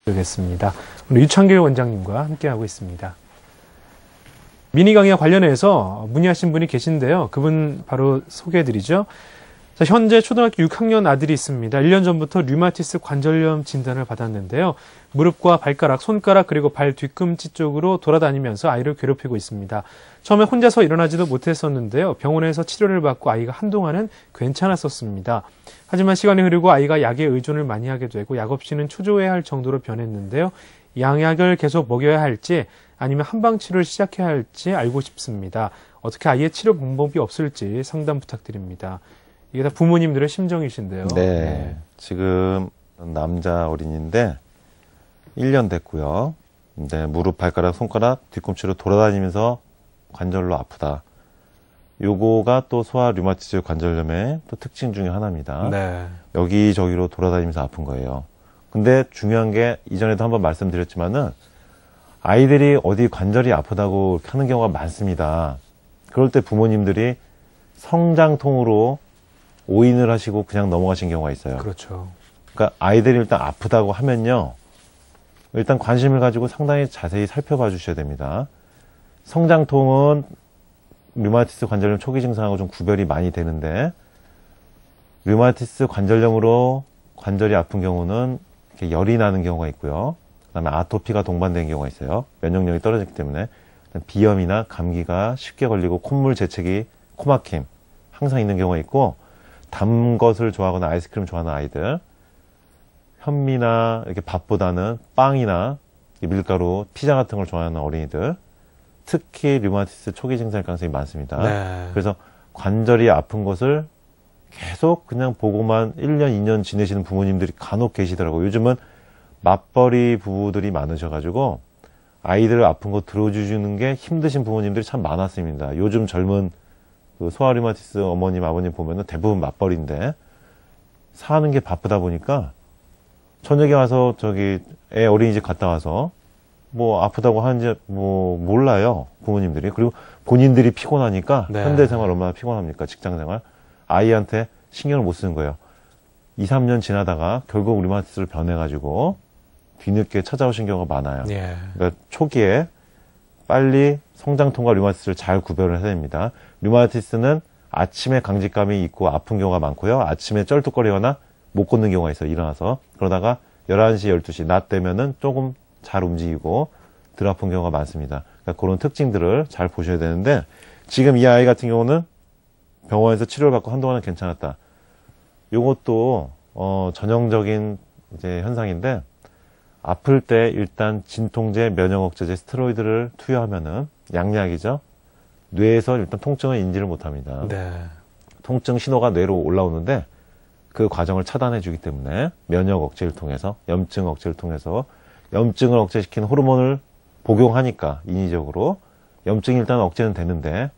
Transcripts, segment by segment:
되겠습니다. 오늘 유창길 원장님과 함께하고 있습니다. 미니 강의와 관련해서 문의하신 분이 계신데요. 그분 바로 소개해드리죠. 자, 현재 초등학교 6학년 아들이 있습니다. 1년 전부터 류마티스 관절염 진단을 받았는데요. 무릎과 발가락, 손가락 그리고 발 뒤꿈치 쪽으로 돌아다니면서 아이를 괴롭히고 있습니다. 처음에 혼자서 일어나지도 못했었는데요. 병원에서 치료를 받고 아이가 한동안은 괜찮았었습니다. 하지만 시간이 흐르고 아이가 약에 의존을 많이 하게 되고 약 없이는 초조해야 할 정도로 변했는데요. 양약을 계속 먹여야 할지 아니면 한방치료를 시작해야 할지 알고 싶습니다. 어떻게 아이의 치료 방법이 없을지 상담 부탁드립니다. 이게 다 부모님들의 심정이신데요. 네. 지금 남자 어린이인데 1년 됐고요. 근데 무릎, 발가락, 손가락, 뒤꿈치로 돌아다니면서 관절로 아프다. 요거가 또 소아 류마티즈 관절염의 또 특징 중에 하나입니다. 네. 여기저기로 돌아다니면서 아픈 거예요. 근데 중요한 게 이전에도 한번 말씀드렸지만은 아이들이 어디 관절이 아프다고 하는 경우가 많습니다. 그럴 때 부모님들이 성장통으로 오인을 하시고 그냥 넘어가신 경우가 있어요. 그렇죠. 그러니까 아이들이 일단 아프다고 하면요. 일단 관심을 가지고 상당히 자세히 살펴봐 주셔야 됩니다. 성장통은 류마티스 관절염 초기 증상하고 좀 구별이 많이 되는데 류마티스 관절염으로 관절이 아픈 경우는 이렇게 열이 나는 경우가 있고요. 그다음에 아토피가 동반된 경우가 있어요. 면역력이 떨어졌기 때문에 비염이나 감기가 쉽게 걸리고 콧물 재채기, 코막힘 항상 있는 경우가 있고 단 것을 좋아하거나 아이스크림 좋아하는 아이들, 현미나 이렇게 밥보다는 빵이나 밀가루, 피자 같은 걸 좋아하는 어린이들, 특히 류마티스 초기 증상일 가능성이 많습니다. 네. 그래서 관절이 아픈 것을 계속 그냥 보고만 1년, 2년 지내시는 부모님들이 간혹 계시더라고요. 요즘은 맞벌이 부부들이 많으셔가지고 아이들 아픈 거 들어주시는 게 힘드신 부모님들이 참 많았습니다. 요즘 젊은 그 소아 류마티스 어머님, 아버님 보면은 대부분 맞벌이인데 사는 게 바쁘다 보니까 저녁에 와서 저기 애 어린이집 갔다 와서 뭐 아프다고 하는지 뭐 몰라요. 부모님들이. 그리고 본인들이 피곤하니까 네. 현대생활 얼마나 피곤합니까? 직장생활. 아이한테 신경을 못 쓰는 거예요. 2, 3년 지나다가 결국 류마티스를 변해가지고 뒤늦게 찾아오신 경우가 많아요. 예. 그러니까 초기에 빨리 성장통과 류마티스를 잘 구별을 해야 됩니다. 류마티스는 아침에 강직감이 있고 아픈 경우가 많고요. 아침에 쩔뚝거리거나 못 걷는 경우가 있어요. 일어나서. 그러다가 11시, 12시 낮 되면은 조금 잘 움직이고 덜 아픈 경우가 많습니다. 그러니까 그런 특징들을 잘 보셔야 되는데 지금 이 아이 같은 경우는 병원에서 치료를 받고 한동안은 괜찮았다. 요것도 전형적인 이제 현상인데 아플 때 일단 진통제, 면역억제제, 스테로이드를 투여하면은 양약이죠. 뇌에서 일단 통증을 인지를 못합니다. 네. 통증 신호가 뇌로 올라오는데 그 과정을 차단해 주기 때문에 면역 억제를 통해서 염증 억제를 통해서 염증을 억제시키는 호르몬을 복용하니까 인위적으로 염증이 일단 억제는 되는데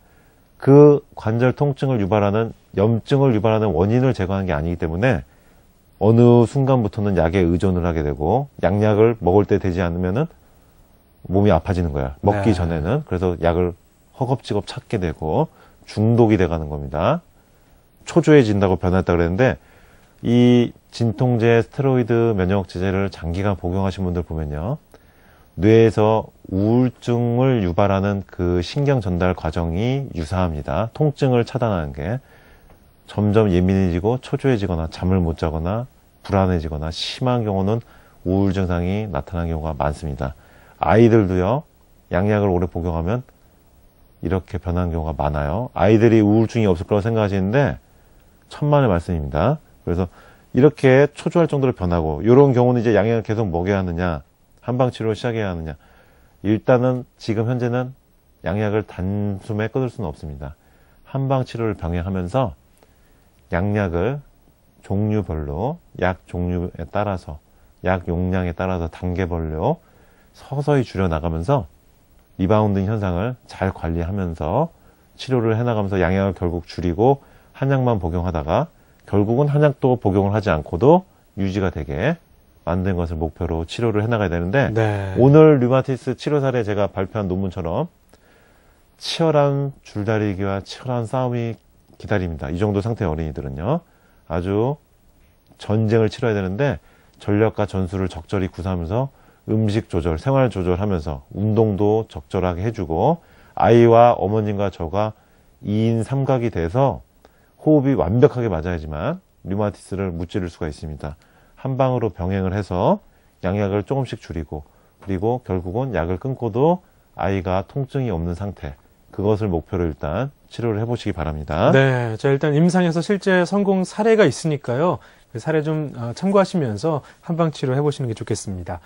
그 관절 통증을 유발하는 염증을 유발하는 원인을 제거하는 게 아니기 때문에 어느 순간부터는 약에 의존을 하게 되고 약약을 먹을 때 되지 않으면은 몸이 아파지는 거야. 먹기 네. 전에는. 그래서 약을 허겁지겁 찾게 되고 중독이 돼가는 겁니다. 초조해진다고 변했다 그랬는데 이 진통제, 스테로이드, 면역제제를 장기간 복용하신 분들 보면요. 뇌에서 우울증을 유발하는 그 신경 전달 과정이 유사합니다. 통증을 차단하는 게 점점 예민해지고 초조해지거나 잠을 못 자거나 불안해지거나 심한 경우는 우울 증상이 나타나는 경우가 많습니다. 아이들도요. 양약을 오래 복용하면 이렇게 변하는 경우가 많아요. 아이들이 우울증이 없을 거라고 생각하시는데 천만의 말씀입니다. 그래서 이렇게 초조할 정도로 변하고 이런 경우는 이제 양약을 계속 먹여야 하느냐 한방치료를 시작해야 하느냐 일단은 지금 현재는 양약을 단숨에 끊을 수는 없습니다. 한방치료를 병행하면서 양약을 종류별로 약 종류에 따라서 약 용량에 따라서 단계별로 서서히 줄여나가면서 리바운드 현상을 잘 관리하면서 치료를 해나가면서 양약을 결국 줄이고 한약만 복용하다가 결국은 한약도 복용을 하지 않고도 유지가 되게 만든 것을 목표로 치료를 해나가야 되는데 네. 오늘 류마티스 치료 사례 제가 발표한 논문처럼 치열한 줄다리기와 치열한 싸움이 기다립니다. 이 정도 상태의 어린이들은요. 아주 전쟁을 치러야 되는데 전력과 전술을 적절히 구사하면서 음식 조절, 생활 조절하면서 운동도 적절하게 해주고 아이와 어머님과 저가 2인 3각이 돼서 호흡이 완벽하게 맞아야지만 류마티스를 무찌를 수가 있습니다. 한 방으로 병행을 해서 양약을 조금씩 줄이고 그리고 결국은 약을 끊고도 아이가 통증이 없는 상태, 그것을 목표로 일단 치료를 해보시기 바랍니다. 네, 자 일단 임상에서 실제 성공 사례가 있으니까요. 그 사례 좀 참고하시면서 한방 치료 해보시는 게 좋겠습니다.